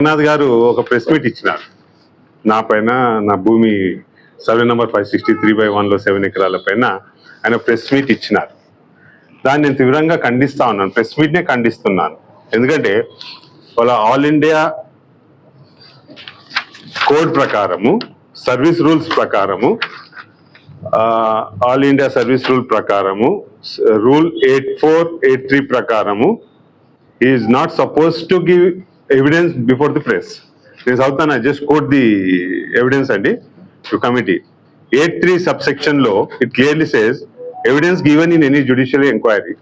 రంగనాథ్ గారు ఒక press meet ఇచ్చినారు. నా పైన నా భూమి సర్వే నెంబర్ 563/1లో 7 ఎకరాల పైన ఆయన ప్రెస్ మీట్ ఇచ్చినారు. దాన్ని నేను తీవ్రంగా ఖండిస్తా ఉన్నాను. ప్రెస్ మీట్నే ఖండిస్తున్నాను. ఎందుకంటే వాళ్ళ ఆల్ ఇండియా కోడ్ ప్రకారము, సర్వీస్ రూల్స్ ప్రకారము, ఆల్ ఇండియా సర్వీస్ రూల్ ప్రకారము, రూల్ 8483 ప్రకారము is not suppose to give evidence before the press. This I just quote the evidence to committee. 83 subsection law, it clearly says evidence given in any judicial inquiry.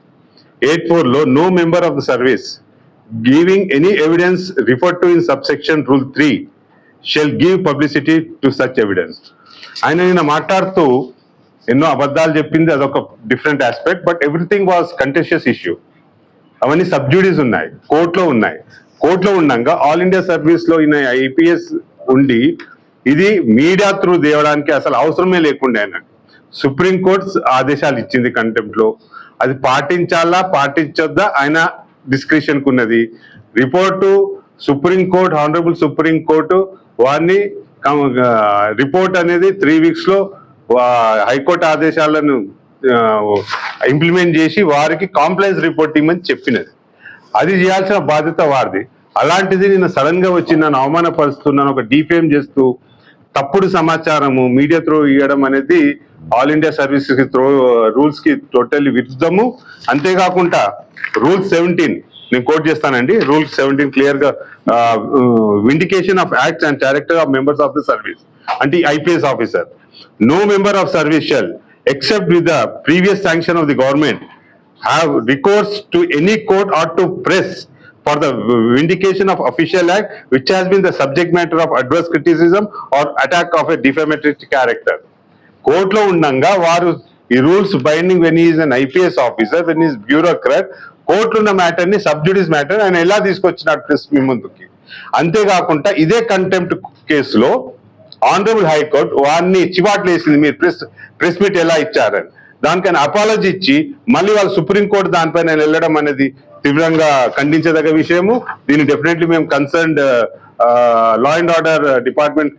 84 law, no member of the service giving any evidence referred to in subsection rule 3 shall give publicity to such evidence. ఆయన నిన్న మాట్లాడుతూ ఎన్నో అబద్ధాలు చెప్పింది, అదొక different aspect. But everything was contentious issue. అవన్నీ sub judice ఉన్నాయి, కోర్టులో ఉన్నాయి. కోర్టులో ఉండగా ఆల్ ఇండియా సర్వీస్ లో ఈయన ఐపీఎస్ ఉండి ఇది మీడియా త్రూ తేవడానికి అసలు అవసరమే లేకుండా ఆయన సుప్రీంకోర్టు ఆదేశాలు ఇచ్చింది కంటెంప్ట్ లో. అది పాటించాలా పాటించొద్దా ఆయన డిస్క్రిప్షన్ ఉన్నది. రిపోర్టు సుప్రీంకోర్టు, హానరబుల్ సుప్రీంకోర్టు వారిని రిపోర్ట్ అనేది 3 weeks లో హైకోర్టు ఆదేశాలను ఇంప్లిమెంట్ చేసి వారికి కాంప్లైన్స్ రిపోర్ట్ ఇవ్వమని చెప్పినది. అది చేయాల్సిన బాధ్యత వారిది. అలాంటిది నేను సడన్ గా వచ్చి నన్ను అవమానపరుస్తున్నాను, ఒక డిఫేమ్ చేస్తూ తప్పుడు సమాచారము మీడియా త్రూ ఇవ్వడం అనేది ఆల్ ఇండియా సర్వీస్ రూల్స్ కి టోటల్లీ విరుద్ధము. అంతేకాకుండా రూల్ 17 నేను కోట్ చేస్తానండి. రూల్ 17 క్లియర్ గా vindication of acts and character of members of the service అంటే IPS officer. No member of service shall except with the previous sanction of the government have recourse to any court or to press for the vindication of official act which has been the subject matter of adverse criticism or attack of a defamatory character. Court lo undanga varu ee rules binding when he is an IPS officer, when he is bureaucrat. Court ఉన్న matter ని sub judice matter ఆయన ఎలా తీసుకొచ్చినట్టు press మీ ముందుకి. అంతేకాకుండా ఇదే contempt కేసులో honourable high court వారిని చివాట్లు వేసింది, మీరు ప్రెస్ మీట్ ఎలా ఇచ్చారని. దానికైనా అపాలజీ ఇచ్చి మళ్ళీ వాళ్ళు సుప్రీంకోర్టు దానిపైన వెళ్ళడం అనేది తీవ్రంగా ఖండించదగ్గ విషయము. దీన్ని డెఫినెట్లీ మేము concerned law and order department,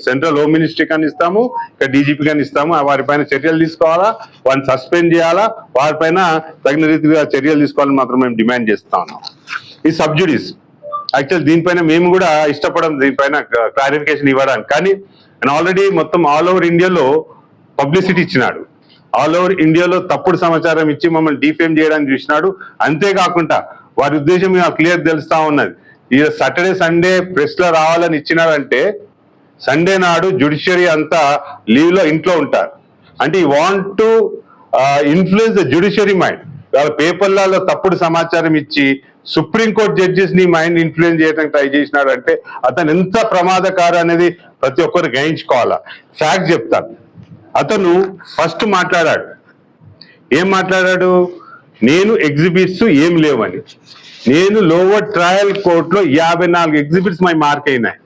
central home ministry కానీ ఇస్తాము, ఇక్కడ డీజీపీ కానీ ఇస్తాము. వారిపైన చర్యలు తీసుకోవాలా, వారిని సస్పెండ్ చేయాలా, వారిపైన తగిన రీతిగా చర్యలు తీసుకోవాలని మాత్రం మేము డిమాండ్ చేస్తా ఉన్నాం. ఈ సబ్జుడీస్ యాక్చువల్ దీనిపైన మేము కూడా ఇష్టపడం దీనిపైన క్లారిఫికేషన్ ఇవ్వడానికి. కానీ ఆల్రెడీ మొత్తం ఆల్ ఓవర్ ఇండియాలో పబ్లిసిటీ ఇచ్చినాడు. ఆల్ ఓవర్ ఇండియాలో తప్పుడు సమాచారం ఇచ్చి మమ్మల్ని డిఫేమ్ చేయడానికి చూసినాడు. అంతేకాకుండా వారి ఉద్దేశం క్లియర్ తెలుస్తా ఉన్నది. ఈ సాటర్డే సండే ప్రెస్ లో రావాలని ఇచ్చినారంటే సండే నాడు జ్యుడిషియరీ అంతా లీవ్ లో ఇంట్లో ఉంటారు. అంటే ఈ want to influence the judiciary mind. వాళ్ళ పేపర్లలో తప్పుడు సమాచారం ఇచ్చి సుప్రీంకోర్టు జడ్జెస్ ని మైండ్ ఇన్ఫ్లుయెన్స్ చేయడానికి ట్రై చేసినాడు అంటే అతను ఎంత ప్రమాదకారు అనేది ప్రతి ఒక్కరు గ్రహించుకోవాలా. ఫ్యాక్ట్ చెప్తాను. అతను ఫస్ట్ మాట్లాడాడు. ఏం మాట్లాడాడు? నేను ఎగ్జిబిట్స్ ఏం లేవని. నేను లోవర్ ట్రయల్ కోర్టులో 54 ఎగ్జిబిట్స్ మై మార్క్ అయినాయి.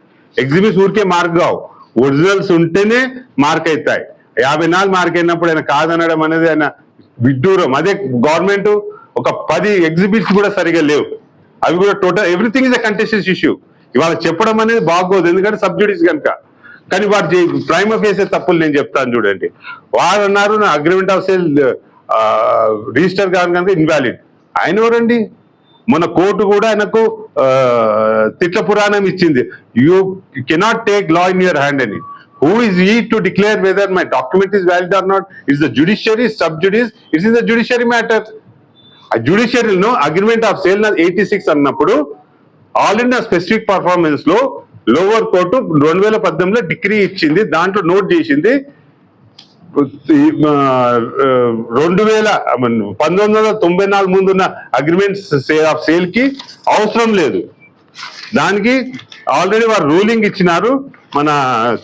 ఎగ్జిబిట్స్ ఊరికే మార్క్ కావు, ఒరిజినల్స్ ఉంటేనే మార్క్ అవుతాయి. 54 మార్క్ అయినప్పుడు ఆయన కాదనడం అనేది ఆయన విడ్డూరం. అదే గవర్నమెంట్ ఒక 10 ఎగ్జిబిట్స్ కూడా సరిగా లేవు, అవి కూడా total everything is a contested issue. ఇవాళ చెప్పడం అనేది బాగోదు, ఎందుకంటే సబ్జుడీస్ కనుక. కానీ వాటి ప్రైమ్ ఫేసే తప్పులు నేను చెప్తాను చూడండి. వారు అన్నారు నా అగ్రిమెంట్ ఆఫ్ సేల్ రిజిస్టర్ కాదు కనుక ఇన్వాలిడ్. ఆయన ఎవరండి? మన కోర్టు కూడా ఆయనకు తిట్ల పురాణం ఇచ్చింది. You cannot take law in your hand అని. Who is he to declare whether my document is valid or not? It's the judiciary, sub judice, it's is the judiciary matter. ఆ జ్యుడిషియరీలో అగ్రిమెంట్ ఆఫ్ సేల్ 86 అన్నప్పుడు all India specific performance లో lower court 2018లో decree ఇచ్చింది. దాంట్లో note చేసింది 1994 ముందున్న agreements of sale కి అవసరం లేదు. దానికి ఆల్రెడీ వారు రూలింగ్ ఇచ్చినారు. మన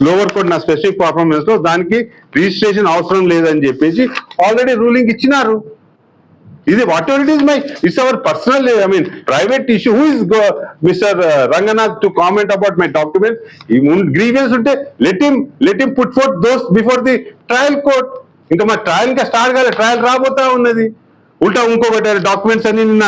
లోవర్ కోర్టు నా స్పెసిఫిక్ పర్ఫార్మెన్స్ లో దానికి రిజిస్ట్రేషన్ అవసరం లేదని చెప్పేసి ఆల్రెడీ రూలింగ్ ఇచ్చినారు. ఇది whatever it is my, it's our personal, I mean private issue. Who is mister Ranganath to comment about my document? Grievance ఉంటే let him put forth those before the trial court. ఇంకా మా trial ఇంకా start కాలే, trial రాబోతా ఉన్నది. ఉల్టా ఇంకొకటి documents అని నిన్న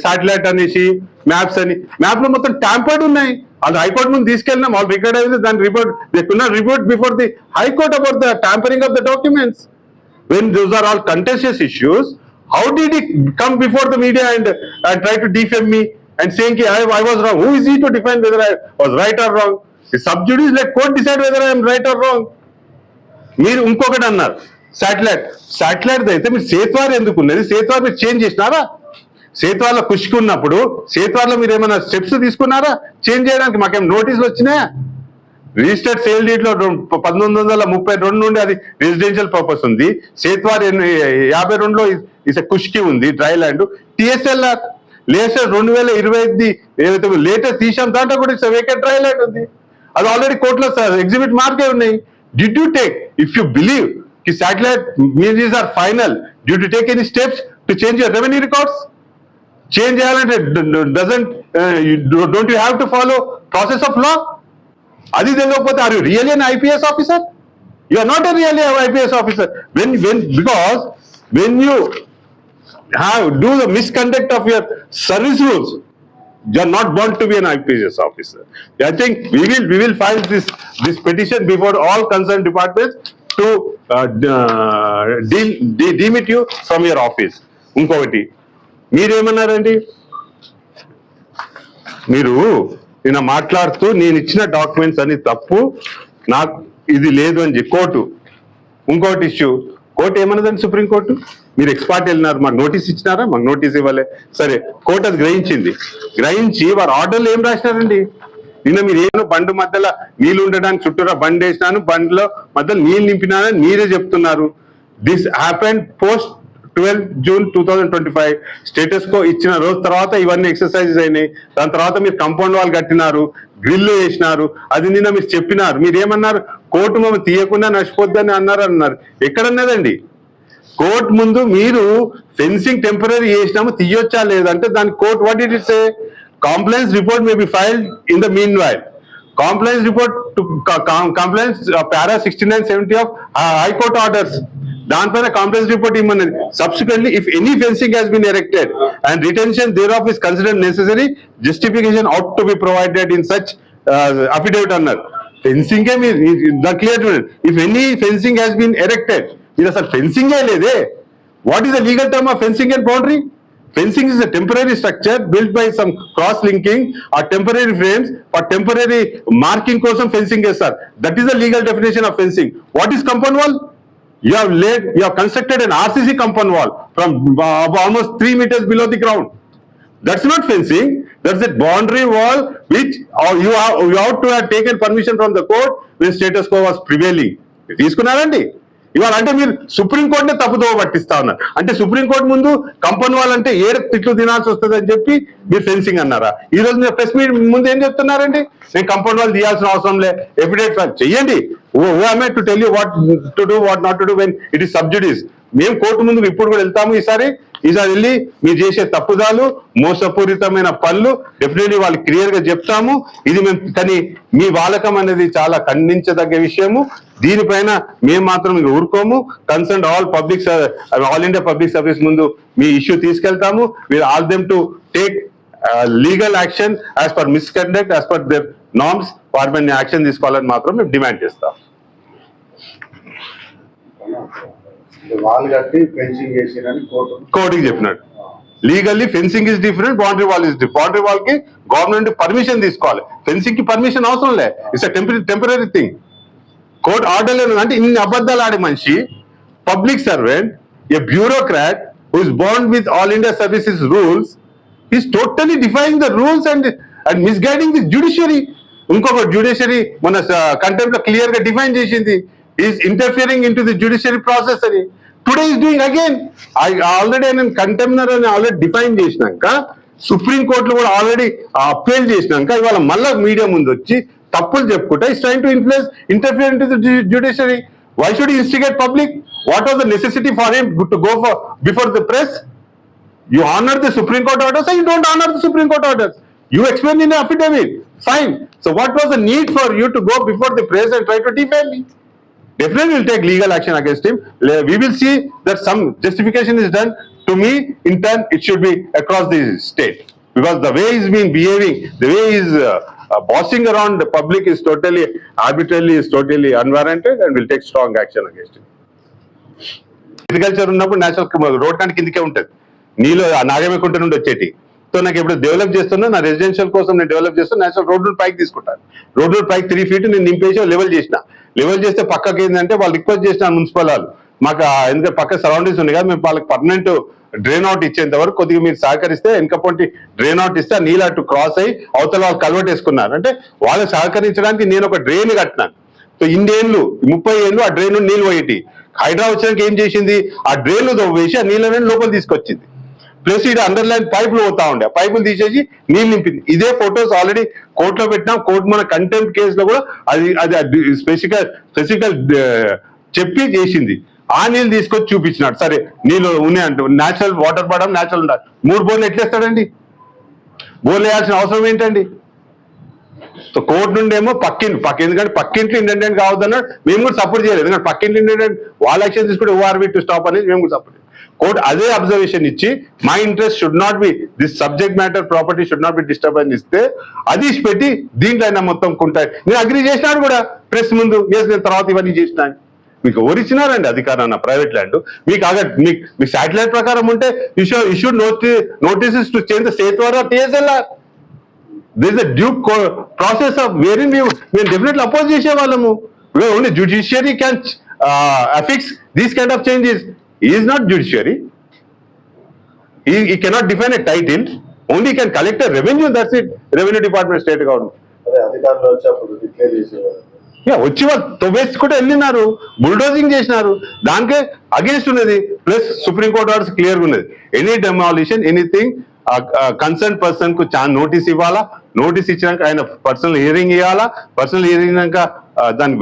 శాటిలైట్ అనేసి మ్యాప్స్ అని, మ్యాప్ లో మొత్తం ట్యాంపర్డ్ ఉన్నాయి. అది హైకోర్టు ముందు తీసుకెళ్ళినాం, వాళ్ళు రికార్డ్ అయింది, దాని report they could not report before the high court about the tampering of the documents. When those are all contentious issues, how did he come before the media and try to defame me and saying I was wrong? Who is he to define whether I was right or wrong? The sub judice, let court decide whether I am right or wrong. మీరు ఇంకొకటి అన్నారు satellite అయితే మీరు సేత్వార్ ఎందుకు ఉన్నది, సేత్వార్ మీరు change చేసినారా? సేత్వార్లో కుష్కి ఉన్నప్పుడు సేత్వార్లో మీరు ఏమైనా స్టెప్స్ తీసుకున్నారా చేంజ్ చేయడానికి? మాకేం నోటీసులు వచ్చినాయా? రిజిస్టర్డ్ సేల్ డీడ్ లో 1932 నుండి అది రెసిడెన్షియల్ పర్పస్ ఉంది. సేత్వార్ 52లో ఇస్ కుష్కి ఉంది, డ్రై ల్యాండ్. టిఎస్ఎల్ఆర్ లేటెస్ట్ 2025 ఏదైతే లేటెస్ట్ తీసాం దాంట్లో కూడా ఇట్స్ వేకెంట్ డ్రై ల్యాండ్ ఉంది. అది ఆల్రెడీ కోర్టులో ఎగ్జిబిట్ మార్కే ఉన్నాయి. Did you take, if you believe that satellite measures are final, did you take any steps to change your revenue records? Change don't you have to follow process of law? Adi telokapothe, are you really an IPS officer? You are not really an IPS officer. Because when you do the misconduct of your service rules, you are not born to be an IPS officer. I think we will file this petition before all concerned departments to demit you from your office. ఇంకొకటి మీరేమన్నారండి, మీరు నిన్న మాట్లాడుతూ నేను ఇచ్చిన documents అని తప్పు, నాకు ఇది లేదు అని చెప్పి కోర్టు. ఇంకోటి ఇష్యూ, కోర్టు ఏమన్నదండి సుప్రీంకోర్టు, మీరు ఎక్స్పర్ట్ వెళ్ళినారు, మాకు నోటీస్ ఇచ్చినారా? మాకు నోటీస్ ఇవ్వలే. సరే, కోర్టు అది గ్రహించి వారు ఆర్డర్లు ఏం రాసినారండి? నిన్న మీరు ఏమో బండి మధ్యలో నీళ్ళు ఉండడానికి చుట్టూరా బండి వేసినాను, బండిలో మధ్యలో నీళ్ళు నింపినానని మీరే చెప్తున్నారు. This happened post 12 June 2025. Status quo ఇచ్చిన రోజు తర్వాత ఇవన్నీ ఎక్సర్సైజెస్ అయినాయి. దాని తర్వాత మీరు కంపౌండ్ వాల్ కట్టినారు, గ్రిల్లు వేసినారు. అది నిన్న మీరు చెప్పినారు. మీరు ఏమన్నారు? కోర్టు మమ్మల్ని తీయకుండా నష్టపోద్దని అన్నారు. ఎక్కడన్నదండి? కోర్టు ముందు మీరు ఫెన్సింగ్ టెంపరీ చేసినాము, తీయొచ్చా లేదంటే దాని court what did it say? Complaints report may be filed in the meanwhile. Complaints report to complaints para 69-70 of high court orders, దానిపైన కంప్లైంట్స్ రిపోర్ట్ ఇమ్మన్నది. Subsequently if any fencing has been erected and retention thereof is considered necessary, justification ought to be provided in such affidavit అన్నారు. ఫెన్సింగే మీరు clear చూడండి. If any fencing has been erected, ఇది అసలు ఫెన్సింగే లేదే. What is the legal term of fencing and boundary? Fencing is a temporary structure built by some cross-linking or temporary frames for temporary marking kosam fencing sir. That is the legal definition of fencing. What is compound wall? You have constructed an RCC compound wall from almost 3 meters below the ground. That's not fencing. That's a boundary wall which you have to have taken permission from the court when status quo was prevailing. తీసుకున్నారండి. ఇవాళ అంటే మీరు సుప్రీంకోర్టునే తప్పుదోవ పట్టిస్తా ఉన్నారు. అంటే supreme court ముందు compound wall అంటే తిట్లు తినాల్సి వస్తుంది అని చెప్పి మీరు ఫెన్సింగ్ అన్నారా? ఈ రోజు మీరు ప్రెస్ మీట్ ముందు ఏం చెప్తున్నారండి? నేను కంపౌండ్ వాల్ తీయాల్సిన అవసరం లే, ఎఫిడేట్ ఫైల్ చెయ్యండి. who am I to tell you what to do, what not to do when it is sub judice? మేము కోర్టు ముందుకు ఇప్పుడు కూడా వెళ్తాము. ఈసారి వెళ్ళి మీరు చేసే తప్పుదాలు, మోసపూరితమైన పనులు డెఫినెట్లీ వాళ్ళు క్లియర్ గా చెప్తాము. ఇది మేము కానీ మీ వాలకం అనేది చాలా ఖండించదగ్గ విషయము. దీనిపైన మేము మాత్రం ఊరుకోము. Concern all India public service ముందు మీ ఇష్యూ తీసుకెళ్తాము. Will all them to take legal action as per misconduct, as per their norms. వారి మీద యాక్షన్ తీసుకోవాలని మాత్రం మేము డిమాండ్ చేస్తాం. కోర్టుకి చెప్పినాడు legally fencing is different, boundary wall is different. Boundary wall కి గవర్నమెంట్ పర్మిషన్ తీసుకోవాలి, ఫెన్సింగ్ కి పర్మిషన్ అవసరం లే. It's temporary thing. Court order లేదు అంటే ఇన్ని అబద్ధాలు ఆడే మనిషి, public servant, A bureaucrat who is bound with all India services rules, is totally defining the rules and misguiding the judiciary. ఇంకొక జ్యుడిషియరీ మన కంటెంప్ట్ లో క్లియర్ గా డిఫైన్ చేసింది, is interfering in to the judiciary process అని. Today is doing again. Already నేను కంటెంప్నర్ అని already define చేసినాక, supreme కోర్టులో కూడా ఆల్రెడీ అప్పీల్ చేసినాక, ఇవాళ మళ్ళా మీడియా ముందు వచ్చి తప్పులు చెప్పుకుంటా is trying to interfere in to the judiciary. Why should instigate public? What was the necessity for him to go before the press? You honor the Supreme Court orders or you don't honor the Supreme Court orders? You explain in an affidavit. Fine. So what was the need for you to go before the press and try to defame me? definitely will take legal action against him. We will see that some justification is done. To me, in turn, it should be across the state, because the way he's been behaving, the way he's bossing around the public is totally arbitrarily, is totally unwarranted, and will take strong action against him. Agriculture ఉన్నప్పుడు national road కంటే కిందకే ఉంటుంది, నీళ్ళు నాగమేకుంట నుండి వచ్చేటి. So నాకు ఇప్పుడు develop చేస్తున్నా, నా రెసిడెన్షియల్ కోసం నేను డెవలప్ చేస్తున్నా, నేషనల్ రోడ్డు పైకి తీసుకుంటాను. రోడ్డు పైకి 3 feet నేను నింపేసి లెవెల్ చేసిన. లెవెల్ చేస్తే పక్కకి ఏంటంటే వాళ్ళు రిక్వెస్ట్ చేసిన మున్సిపల్ వాళ్ళు, మాకు ఎందుకంటే పక్క సరౌండింగ్స్ ఉన్నాయి కదా, మేము వాళ్ళకి పర్మనెంట్ డ్రైన్ అవుట్ ఇచ్చేంత వరకు కొద్దిగా మీరు సహకరిస్తే, వెనకపోటి డ్రైన్ అవుట్ ఇస్తే ఆ నీళ్ళు అటు క్రాస్ అయ్యి అవతల వాళ్ళు కల్వర్ట్ వేసుకున్నారు. అంటే వాళ్ళకి సహకరించడానికి నేను ఒక డ్రైన్ కట్టినాను. సో 30 ఏళ్ళు ఆ డ్రైన్ నీళ్ళు పోయేటి. హైడ్రా వచ్చినాక ఏం చేసింది, ఆ డ్రైన్లు తవ్వేసి ఆ నీళ్ళని లోపల తీసుకొచ్చింది. ప్లస్ ఇక్కడ అండర్లైన్ పైపులు పోతా ఉండే, ఆ పైపులు తీసేసి నీళ్ళు నింపింది. ఇదే ఫొటోస్ ఆల్రెడీ కోర్టులో పెట్టినాం. కోర్టు మన కంటెంప్ట్ కేసులో కూడా అది స్పెసిఫికల్ చెప్పి చేసింది. ఆ నీళ్ళు తీసుకొచ్చి చూపించినాడు. సరే నీళ్ళు ఉన్నాయంట, న్యాచురల్ వాటర్ పడడం న్యాచురల్ ఉండాలి. 3 బోర్లు ఎట్లేస్తాడండి? బోర్లు వేయాల్సిన అవసరం ఏంటండి? సో కోర్టు నుండి ఏమో ఎందుకంటే పక్కింట్లో ఇండిపెండెంట్ కావద్దన్నాడు, మేము కూడా సపోర్ట్ చేయలేదు. ఎందుకంటే పక్కింట్లో ఇండిపెండెంట్ వాళ్ళ యాక్షన్ తీసుకుంటే ఓఆర్బి టు స్టాప్ అనేది మేము కూడా సపోర్ట్. కోర్టు అదే అబ్జర్వేషన్ ఇచ్చి my interest should not be this subject matter property should not be disturb అని ఇస్తే అది పెట్టి దీంట్లో అయినా మొత్తం కుంటాయి. నేను అగ్రీ చేసినాడు కూడా ప్రెస్ ముందు, నేను తర్వాత ఇవన్నీ చేసినాను. మీకు ఎవరు ఇచ్చినారండి అధికారాన్ని? ప్రైవేట్ ల్యాండ్ మీకు శాటిలైట్ ప్రకారం ఉంటే issued notices to change the state ద్వారా TSLR. There is a due process of wherein we definitely oppose చేసేవాళ్ళము. Only judiciary can affix these kind of changes. He is not judiciary. He cannot define a title. Only he can collect a revenue. That's it. Revenue department, state government. వచ్చి వాళ్ళు తొవ్వేసి కూడా వెళ్ళినారు, bulldozing చేసినారు. దానికే against ఉన్నది. Plus supreme court orders క్లియర్గా ఉన్నది. Any demolition anything concern person కు నోటీస్ ఇవ్వాలా. నోటీస్ ఇచ్చినాక ఆయన పర్సనల్ హియరింగ్ ఇవ్వాలా. పర్సనల్ హియరింగ్ దానికి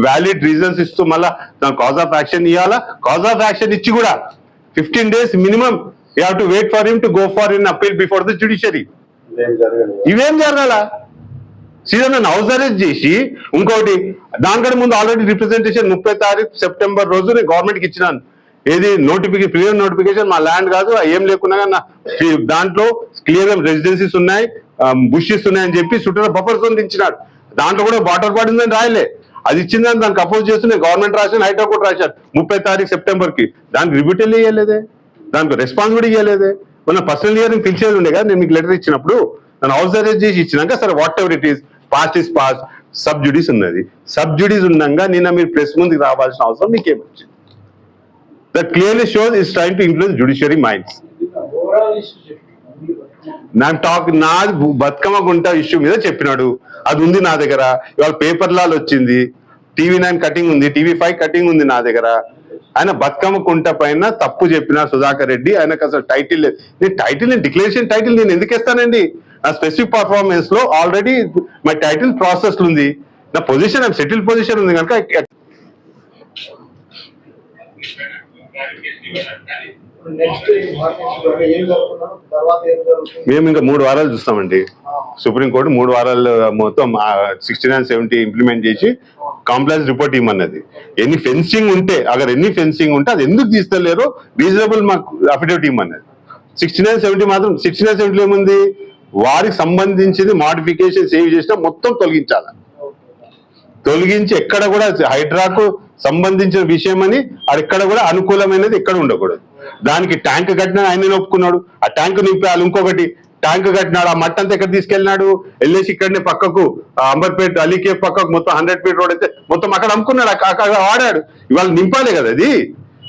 వ్యాలిడ్ రీజన్స్ ఇస్తూ మళ్ళా దాని కాజ్ ఆఫ్ యాక్షన్ ఇవ్వాలా. కాజ్ ఆఫ్ యాక్షన్ ఇచ్చి కూడా 15 days minimum you have to wait for him to go for in appeal before the judiciary. ఇవేం జరగాల? సీదా నన్ను హౌస్ అరెస్ట్ చేసి ఇంకోటి దానికంటే ముందు ఆల్రెడీ రిప్రజెంటేషన్ 30 September రోజు నేను గవర్నమెంట్కి ఇచ్చినాను. ఏది క్లియర్ నోటిఫికేషన్, మా ల్యాండ్ కాదు ఏం లేకున్నా దాంట్లో క్లియర్ రెసిడెన్సీస్ ఉన్నాయి, బుషెస్ ఉన్నాయని చెప్పి చుట్టూ బఫర్ జోన్ ఇచ్చినాడు. దాంట్లో కూడా వాటర్ పడిందని రాయలే. అది ఇచ్చిందని దానికి అపోజ్ చేస్తున్నాయి. గవర్నమెంట్ రాసిన, హైకోర్టు రాశారు 30 September దానికి రిబ్యూటల్ ఇవ్వలేదే, దానికి రెస్పాన్స్ కూడా ఇవ్వలేదే. మన పర్సనల్ హియరింగ్ పిలిచేది ఉండే కదా. నేను మీకు లెటర్ ఇచ్చినప్పుడు నన్ను హౌస్ అరెస్ట్ చేసి ఇచ్చినాక సరే whatever it is, past is past, sub judice ఉన్నది. సబ్ జ్యుడిస్ ఉండగా నిన్న మీరు ప్రెస్ ముందుకు రావాల్సిన అవసరం మీకేమొచ్చింది? That clearly shows is trying to influence judiciary minds. నా బతుకమ్మ గుంట ఇష్యూ మీద చెప్పినాడు, అది ఉంది నా దగ్గర. ఇవాళ పేపర్ లాల్ వచ్చింది, TV9 కటింగ్ ఉంది, TV5 కటింగ్ ఉంది నా దగ్గర. ఆయన బతుకమ్మ కుంట పైన తప్పు చెప్పిన సుధాకర్ రెడ్డి, ఆయనకు అసలు టైటిల్ లేదు. నేను టైటిల్, డిక్లరేషన్ టైటిల్ నేను ఎందుకు ఇస్తానండి? నా స్పెసిఫిక్ పర్ఫార్మెన్స్ లో ఆల్రెడీ మై టైటిల్ ప్రాసెస్ ఉంది. నా పొజిషన్ సెటిల్ పొజిషన్ ఉంది కనుక మేము ఇంకా 3 వారాలు చూస్తామండి. సుప్రీంకోర్టు 3 వారాలు మొత్తం 69-70 ఇంప్లిమెంట్ చేసి కాంప్లైన్స్ రిపోర్ట్ ఇవ్వమన్నది. ఎన్ని ఫెన్సింగ్ ఉంటే అది ఎందుకు తీస్తలేరో రీజనబుల్ మాకు అఫిడవిట్ ఇవ్వమన్నది. 69-70 మాత్రం 69-70 ఏముంది, వారికి సంబంధించింది మోడిఫికేషన్ సేవ్ చేసినా మొత్తం తొలగించి ఎక్కడ కూడా హైడ్రాకు సంబంధించిన విషయం అని ఎక్కడ కూడా అనుకూలమైనది ఎక్కడ ఉండకూడదు. దానికి ట్యాంక్ కట్టినా ఆయన ఒప్పుకున్నాడు. ఆ ట్యాంక్ నింపాలి. ఇంకొకటి ట్యాంక్ కట్టినాడు, ఆ మట్టి అంతా ఎక్కడ తీసుకెళ్ళినాడు? వెళ్ళేసి ఇక్కడనే పక్కకు అంబర్పేట అలీకే పక్కకు మొత్తం 100 feet రోడ్ అయితే మొత్తం అక్కడ అమ్ముకున్నాడు, అక్కడ వాడాడు. ఇవాళ నింపాలి కదా అది.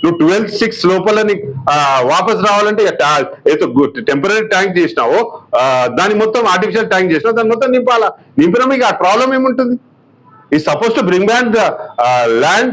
నువ్వు 12/6 లోపల వాపస్ రావాలంటే ఏదో టెంపరీ ట్యాంక్ చేసినావో దాని మొత్తం ఆర్టిఫిషియల్ ట్యాంక్ చేసినావు, దాన్ని మొత్తం నింపాలా. నింపినా మీకు ఆ ప్రాబ్లం ఏముంటుంది? ఈ suppose to bring back the land